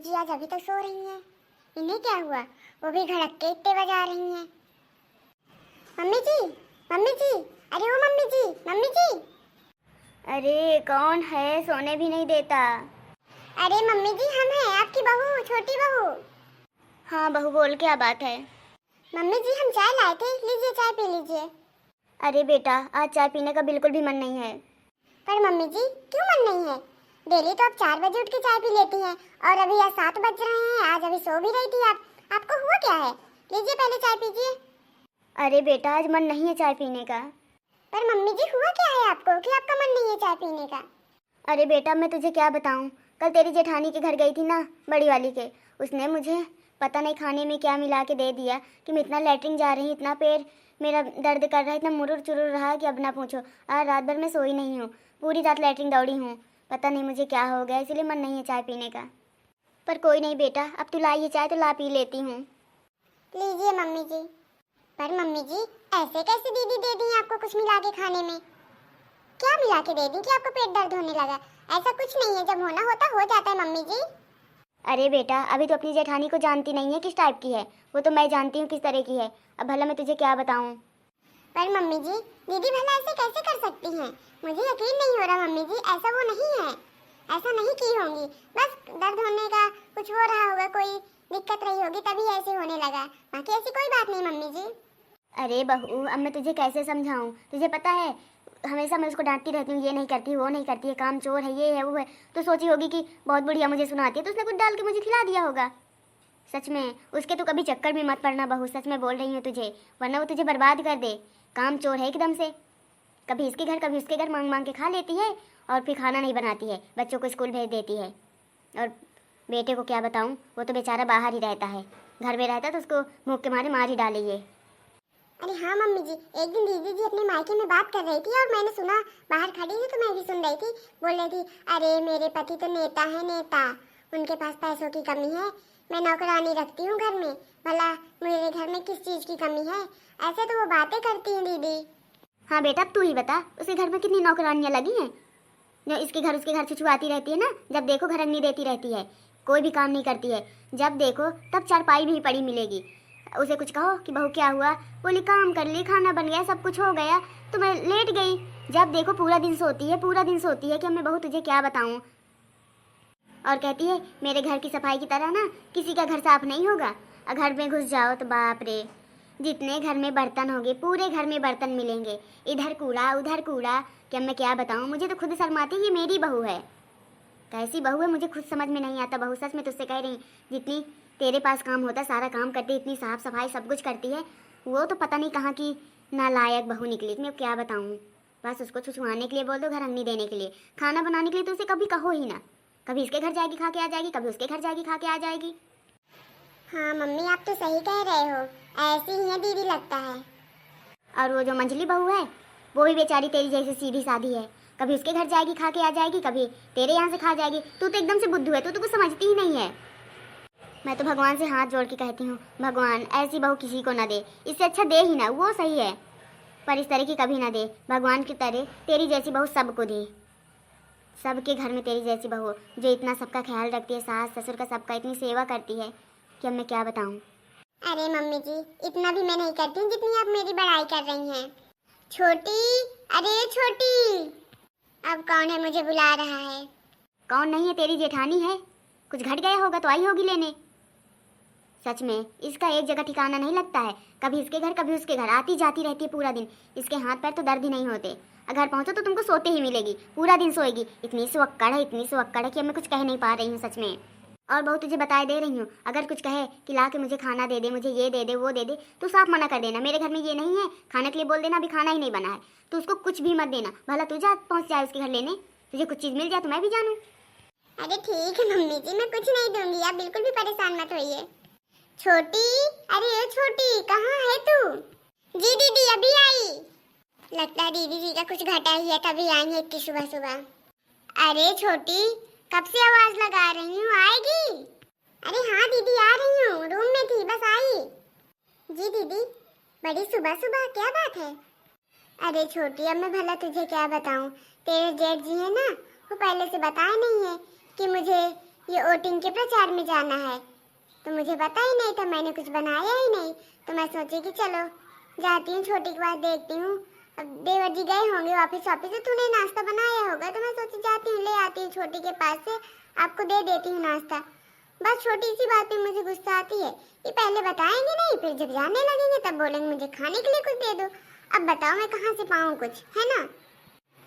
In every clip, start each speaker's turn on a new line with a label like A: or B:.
A: जी आज अभी तक सो रही हैं। इन्हें क्या हुआ? वो भी घड़क के इतने बजा रही हैं। मम्मी जी, मम्मी जी, अरे ओ मम्मी जी, मम्मी जी।
B: अरे कौन है? सोने भी नहीं देता।
A: अरे मम्मी जी, हम हैं आपकी बहू, छोटी बहू।
B: हाँ बहू, बोल, क्या बात है?
A: मम्मी जी हम चाय लाए थे, लीजिए चाय पी लीजिए।
B: अरे बेटा, आज चाय पीने का बिल्कुल भी मन नहीं है।
A: पर मम्मी जी क्यों मन नहीं है? डेली तो आप 4 बजे उठ के चाय पी लेती हैं और अभी आज 7 बज रहे हैं। आज अभी सो भी रही थी आप। आपको हुआ क्या है? लीजिए पहले चाय पीजिए।
B: अरे बेटा, आज मन नहीं है चाय पीने का।
A: पर मम्मी जी हुआ क्या है आपको कि आपका मन नहीं है चाय पीने का?
B: अरे बेटा, मैं तुझे क्या बताऊं। कल तेरी जेठानी के घर गई थी ना, बड़ी वाली के। उसने मुझे पता नहीं खाने में क्या मिला के दे दिया कि मैं इतना लैट्रिन जा रही, इतना पैर मेरा दर्द कर रहा है, इतना मुरुर चुरुर रहा कि अब ना पूछो। आज रात भर मैं सोई नहीं हूँ, पूरी रात लैट्रिन दौड़ी हूँ। पता नहीं मुझे क्या हो गया, इसलिए मन नहीं है चाय पीने का। पर कोई नहीं बेटा, अब तू लाई है चाय तो ला पी लेती हूँ।
A: लीजिए मम्मी जी। पर मम्मी जी ऐसे कैसे दीदी दे दी आपको कुछ मिला के खाने में? क्या मिला के दे दी कि आपको पेट दर्द होने लगा? ऐसा कुछ नहीं है, जब होना होता हो जाता है मम्मी जी।
B: अरे बेटा, अभी तो अपनी जेठानी को जानती नहीं है किस टाइप की है। वो तो मैं जानती हूँ किस तरह की है। अब भला मैं तुझे क्या बताऊँ।
A: पर मम्मी जी दीदी भला ऐसे कैसे कर सकती हैं? मुझे यकीन नहीं हो रहा मम्मी जी, ऐसा वो नहीं है। ऐसा नहीं की होंगी, बस दर्द होने का कुछ हो रहा होगा, कोई दिक्कत रही होगी तभी ऐसे होने लगा। बाकी ऐसी कोई बात नहीं मम्मी जी।
B: अरे बहू, अब मैं तुझे कैसे समझाऊँ? तुझे पता है हमेशा मैं उसको डांटती रहती हूँ, ये नहीं करती, वो नहीं करती है, काम चोर है, ये है, वो है। तो सोची होगी कि बहुत बढ़िया मुझे सुनाती है, तो उसने कुछ डाल के मुझे खिला दिया होगा। सच में उसके तो कभी चक्कर में मत पड़ना बहू, सच में बोल रही हूँ तुझे, वरना वो तुझे बर्बाद कर दे। काम चोर है एकदम से। कभी इसके घर कभी उसके घर मांग मांग के खा लेती है और फिर खाना नहीं बनाती है, बच्चों को स्कूल भेज देती है। और बेटे को क्या बताऊँ, वो तो बेचारा बाहर ही रहता है। घर में रहता तो उसको भूख के मारे मार ही डालेंगे।
A: अरे हाँ मम्मी जी, एक दिन दीदी जी अपने मायके में बात कर रही थी और मैंने सुना, बाहर खड़ी थी तो मैं भी सुन रही थी। बोल रही थी अरे मेरे पति तो नेता है, नेता, उनके पास पैसों की कमी है, मैं नौकरानी रखती हूँ घर में, भला मेरे घर में किस चीज़ की कमी है? ऐसे तो वो बातें करती हैं दीदी।
B: हाँ बेटा, अब तू ही बता, उसके घर में कितनी नौकरानियाँ लगी हैं जो इसके घर उसके घर छुछुआती रहती है ना। जब देखो घर अंगनी देती रहती है, कोई भी काम नहीं करती है। जब देखो तब चारपाई भी पड़ी मिलेगी। उसे कुछ कहो कि बहू क्या हुआ, बोली काम कर ली, खाना बन गया, सब कुछ हो गया, तो मैं लेट गई। जब देखो पूरा दिन सोती है, पूरा दिन सोती है कि मैं बहू तुझे क्या बताऊं। और कहती है मेरे घर की सफाई की तरह ना किसी का घर साफ नहीं होगा। और घर में घुस जाओ तो बाप रे, जितने घर में बर्तन होंगे, पूरे घर में बर्तन मिलेंगे, इधर कूड़ा उधर कूड़ा। कि अब मैं क्या बताऊं, मुझे तो खुद शर्म आती है, ये मेरी बहू है। कैसी बहू है मुझे खुद समझ में नहीं आता बहू, सच में तुझसे कह रही। जितनी तेरे पास काम होता, सारा काम करती, इतनी साफ सफाई सब कुछ करती है, वो तो पता नहीं कहाँ की नालायक बहू निकली। मैं क्या बताऊँ, बस उसको छुछुआने के लिए बोल दो, घर अंगनी देने के लिए, खाना बनाने के लिए तो उसे कभी कहो ही ना। कभी इसके घर जाएगी खा के आ जाएगी, कभी उसके घर जाएगी खा के आ जाएगी।
A: हाँ मम्मी आप तो सही कह रहे हो, ऐसी ही है दीदी लगता है।
B: और वो जो मंजली बहू है, वो भी बेचारी तेरी जैसे सीधी साधी है। कभी उसके घर जाएगी खा के आ जाएगी, कभी तेरे यहाँ से खा जाएगी। तू तो एकदम से बुद्धू है, तू तो कुछ समझती ही नहीं है। मैं तो भगवान से हाथ जोड़ के कहती हूँ, भगवान ऐसी बहू किसी को ना दे, इससे अच्छा दे ही ना, वो सही है, पर इस तरह की कभी ना दे। भगवान की तरह तेरी जैसी बहू सबको दे, सबके घर में तेरी जैसी बहू जो इतना सबका ख्याल रखती है, सास ससुर का सबका इतनी सेवा करती है कि अब मैं क्या बताऊँ।
A: अरे मम्मी जी इतना भी मैं नहीं करती हूँ जितनी आप मेरी बड़ाई कर रही हैं। छोटी, अरे छोटी, अब कौन है मुझे बुला रहा है?
B: कौन नहीं है, तेरी जेठानी है, कुछ घट गया होगा तो आई होगी लेने। सच में इसका एक जगह ठिकाना नहीं लगता है, कभी इसके घर कभी उसके घर आती जाती रहती है पूरा दिन। इसके हाथ पैर तो दर्द ही नहीं होते, अगर पहुंचो तो तुमको सोते ही मिलेगी, पूरा दिन सोएगी। इतनी सुअक्कड़ है, इतनी सुअक्कड़ है कि अब मैं कुछ कह नहीं पा रही हूँ सच में। और बहुत तुझे बताए दे रही हूँ, अगर कुछ कहे कि ला के मुझे खाना दे दे, मुझे ये दे दे वो दे दे, तो साफ मना कर देना, मेरे घर में ये नहीं है, खाने के लिए बोल देना, अभी खाना ही नहीं बना है। तो उसको कुछ भी मत देना, भला तू जा पहुँच जाए उसके घर लेने, तुझे कुछ चीज़ मिल जाए तो मैं भी जानूँ।
A: अरे ठीक है मम्मी जी, मैं कुछ नहीं दूंगी, आप बिल्कुल भी परेशान मत होइए। छोटी, अरे ओ छोटी कहाँ है तू? जी दीदी अभी आई। लगता है दीदी जी का कुछ घटा ही है, तभी आएंगे इतनी सुबह सुबह। अरे छोटी कब से आवाज लगा रही हूँ, आएगी? अरे हाँ दीदी आ रही हूँ, रूम में थी बस आई। जी दीदी बड़ी सुबह सुबह क्या बात है? अरे छोटी अब मैं भला तुझे क्या बताऊँ, तेरे जेठ जी है ना, वो पहले से बताए नहीं है कि मुझे ये वोटिंग के प्रचार में जाना है, तो मुझे पता ही नहीं था, मैंने कुछ बनाया ही नहीं। तो मैं सोची कि चलो जाती हूँ छोटी के पास, देखती हूँ। अब देवर जी गए होंगे वापस वापस, तो तूने नाश्ता बनाया होगा, तो मैं सोची जाती हूँ ले आती हूँ छोटी के पास से, आपको दे देती हूँ नाश्ता। बस छोटी सी बात में मुझे गुस्सा आती है, ये पहले बताएंगे नहीं, फिर जब जाने लगेंगे तब बोलेंगे मुझे खाने के लिए कुछ दे दो। अब बताओ मैं कहाँ से पाऊँ कुछ, है ना।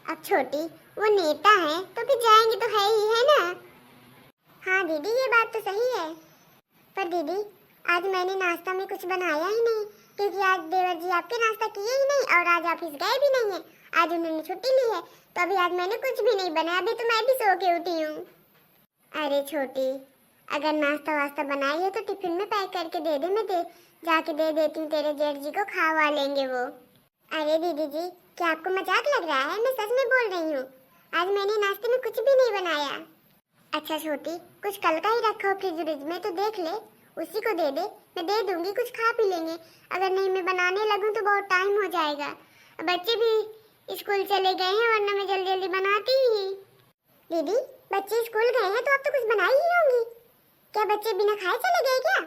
A: अब छोटी वो नेता है तो फिर जाएंगे तो है ही, है ना। हाँ दीदी ये बात तो सही है, पर दीदी आज मैंने नाश्ता में कुछ बनाया ही नहीं, क्योंकि आज देवर जी आपके नाश्ता किए ही नहीं और आज ऑफिस गए भी नहीं है, आज उन्होंने छुट्टी ली है, तो अभी आज मैंने कुछ भी नहीं बनाया, अभी तो मैं भी सो के उठी हूँ। अरे छोटी अगर नाश्ता वास्ता बनाई हो तो टिफिन में पैक करके दे दे, मैं जाके दे देती हूँ, तेरे जेठ जी को खावा लेंगे वो। अरे दीदी जी क्या आपको मजाक लग रहा है, मैं सच में बोल रही हूँ, आज मैंने नाश्ते में कुछ भी नहीं बनाया। अच्छा छोटी कुछ कल का ही रखा हो फ्रिज में तो देख ले, उसी को दे दे, मैं दे दूंगी, कुछ खा पी लेंगे। अगर नहीं मैं बनाने लगूं तो बहुत टाइम हो जाएगा, बच्चे भी स्कूल चले गए हैं, वरना मैं जल्दी जल्दी बनाती ही। दीदी बच्चे स्कूल गए हैं तो अब तो कुछ बनाई ही होंगी, क्या बच्चे बिना खाए चले गए क्या।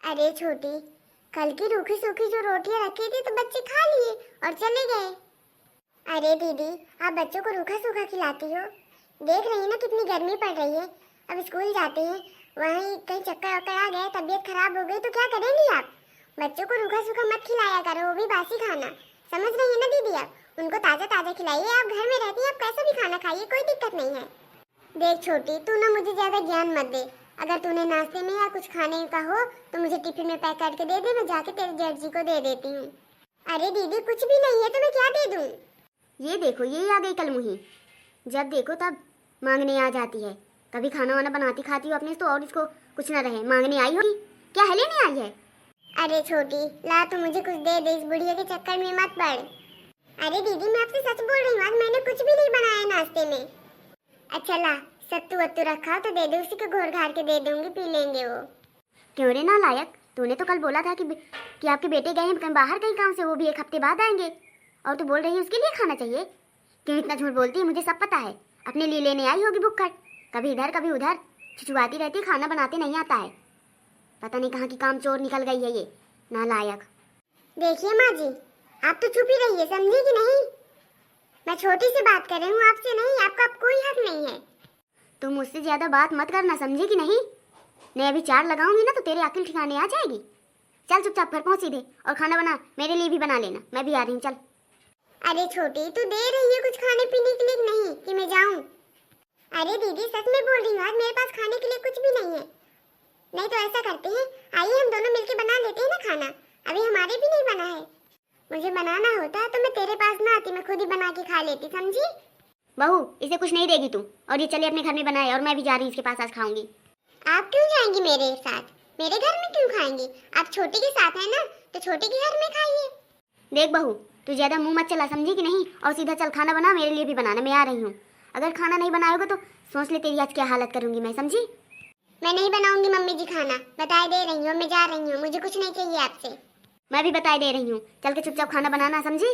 A: अरे छोटी कल की रूखी सूखी जो रोटियां रखी थी तो बच्चे खा लिए और चले गए। अरे दीदी आप बच्चों को रूखा सूखा खिलाती हो, देख रही है ना कितनी गर्मी पड़ रही है, अब स्कूल जाते हैं वहीं कहीं चक्कर वक्कर आ गए, तबीयत खराब हो गई तो क्या करेंगी आप। बच्चों को रूखा सूखा मत खिलाया करो, वो भी बासी खाना, समझ रही है ना दीदी। आप उनको ताजा ताजा खिलाइए, आप घर में रहती हैं, आप कैसा भी खाना खाइए, कोई दिक्कत नहीं है। देख छोटी तू ना मुझे ज्यादा ज्ञान मत दे, अगर तूने नाश्ते में या कुछ खाने का हो तो मुझे टिफिन में पैक करके दे दे, मैं जाके तेरे जेठ जी को दे देती हूँ। अरे दीदी कुछ भी नहीं है तो मैं क्या दे दूँ।
B: ये देखो ये आ गई कल मुही, जब देखो तब मांगने आ जाती है, कभी खाना वाना बनाती खाती हो अपने से तो और इसको कुछ ना रहे, मांगने आई होगी, क्या है लेने आई है।
A: अरे छोटी ला तू मुझे कुछ दे दे, इस बुढ़िया के चक्कर में मत पड़। अरे दीदी मैं आपसे सच बोल रही हूँ, आज मैंने कुछ भी नहीं बनाया नाश्ते में। अच्छा ला सत्तू वत्तू रखा तो दे दे, उसी को घोर घार के दे दूंगी, पी लेंगे वो।
B: क्यों रे नालायक, तूने तो कल बोला था कि आपके बेटे गए हैं कहीं बाहर कहीं काम से, वो भी एक हफ्ते बाद आएंगे, और तू बोल रही है उसके लिए खाना चाहिए। क्यों इतना झूठ बोलती है, मुझे सब पता है, अपने लिए लेने आई होगी भुक्कड़, कभी इधर कभी उधर छिछुआती रहती है, खाना बनाते नहीं आता है, पता नहीं कहाँ की काम चोर निकल गई है ये नालायक।
A: देखिए माँ जी आप तो चुप ही रहिए, समझी कि नहीं, मैं छोटी से बात कर रही हूँ आपसे नहीं, आपका अब कोई हक नहीं है।
B: तुम मुझसे ज्यादा बात मत करना, समझी कि नहीं, मैं अभी 4 लगाऊंगी ना तो तेरे अकल ठिकाने आ जाएगी। चल चुपचाप घर पहुँच सीधे, और खाना बना, मेरे लिए भी बना लेना, मैं भी आ रही हूँ चल।
A: अरे छोटी तू दे रही है कुछ खाने पीने के लिए, नहीं कि मैं जाऊँ। अरे दीदी सच में बोल रही हूँ, आज मेरे पास खाने के लिए कुछ भी नहीं है। नहीं तो ऐसा करते हैं, आइए हम दोनों मिलके बना लेते हैं ना खाना, अभी हमारे भी नहीं बना है। मुझे बनाना होता तो मैं तेरे पास ना आती, मैं खुद ही बना के खा लेती, समझी।
B: बहू इसे कुछ नहीं देगी तू, और ये चले अपने घर में बनाए, और मैं भी जा रही हूँ इसके पास, आज खाऊंगी।
A: आप क्यों जाएंगी मेरे साथ, मेरे घर में क्यों खाएंगी, आप छोटी के साथ है ना, तो छोटी के घर में खाइए।
B: देख बहू तू ज्यादा मुंह मत चला, समझी कि नहीं, और सीधा चल खाना बना, मेरे लिए भी बनाना, मैं आ रही हूँ। अगर खाना नहीं बनाओगे तो सोच ले तेरी आज क्या हालत करूंगी मैं, समझी।
A: मैं नहीं बनाऊंगी मम्मी जी खाना, बताए दे रही हूँ, मैं जा रही हूँ, मुझे कुछ नहीं चाहिए आपसे।
B: मैं भी बताए दे रही हूँ, चल के चुपचाप खाना बनाना, समझी।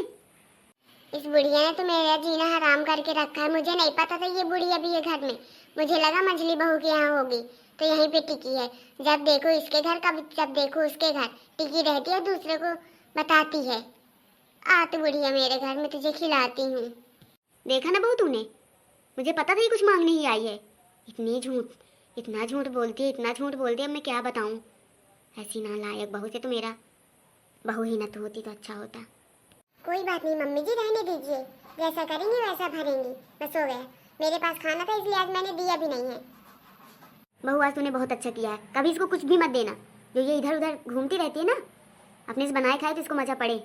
A: इस बुढ़िया ने तो मेरा जीना हराम करके रखा है, मुझे नहीं पता था ये बुढ़िया भी है घर में, मुझे लगा मंझली बहू के यहाँ होगी तो यहीं पे टिकी है, जब देखो इसके घर कभी जब देखो उसके घर टिकी रहती है, दूसरे को बताती है, आ तो बुढ़िया मेरे घर में तुझे खिलाती हूँ।
B: देखा ना बहू तूने, मुझे पता था ये कुछ मांगने ही आई है, इतना झूठ बोलती है, इतना झूठ बोलती है, अब मैं क्या बताऊँ। ऐसी नालायक बहू से तो मेरा बहू ही ना तो होती तो अच्छा होता।
A: कोई बात नहीं मम्मी जी, रहने दीजिए, जैसा करेंगी वैसा भरेंगी, बस हो गया, मेरे पास खाना था इसलिए आज मैंने दिया भी नहीं है।
B: बहू आज तूने बहुत अच्छा किया है, कभी इसको कुछ भी मत देना, जो ये इधर उधर घूमती रहती है ना, अपने से बनाए खाए तो इसको मजा पड़े।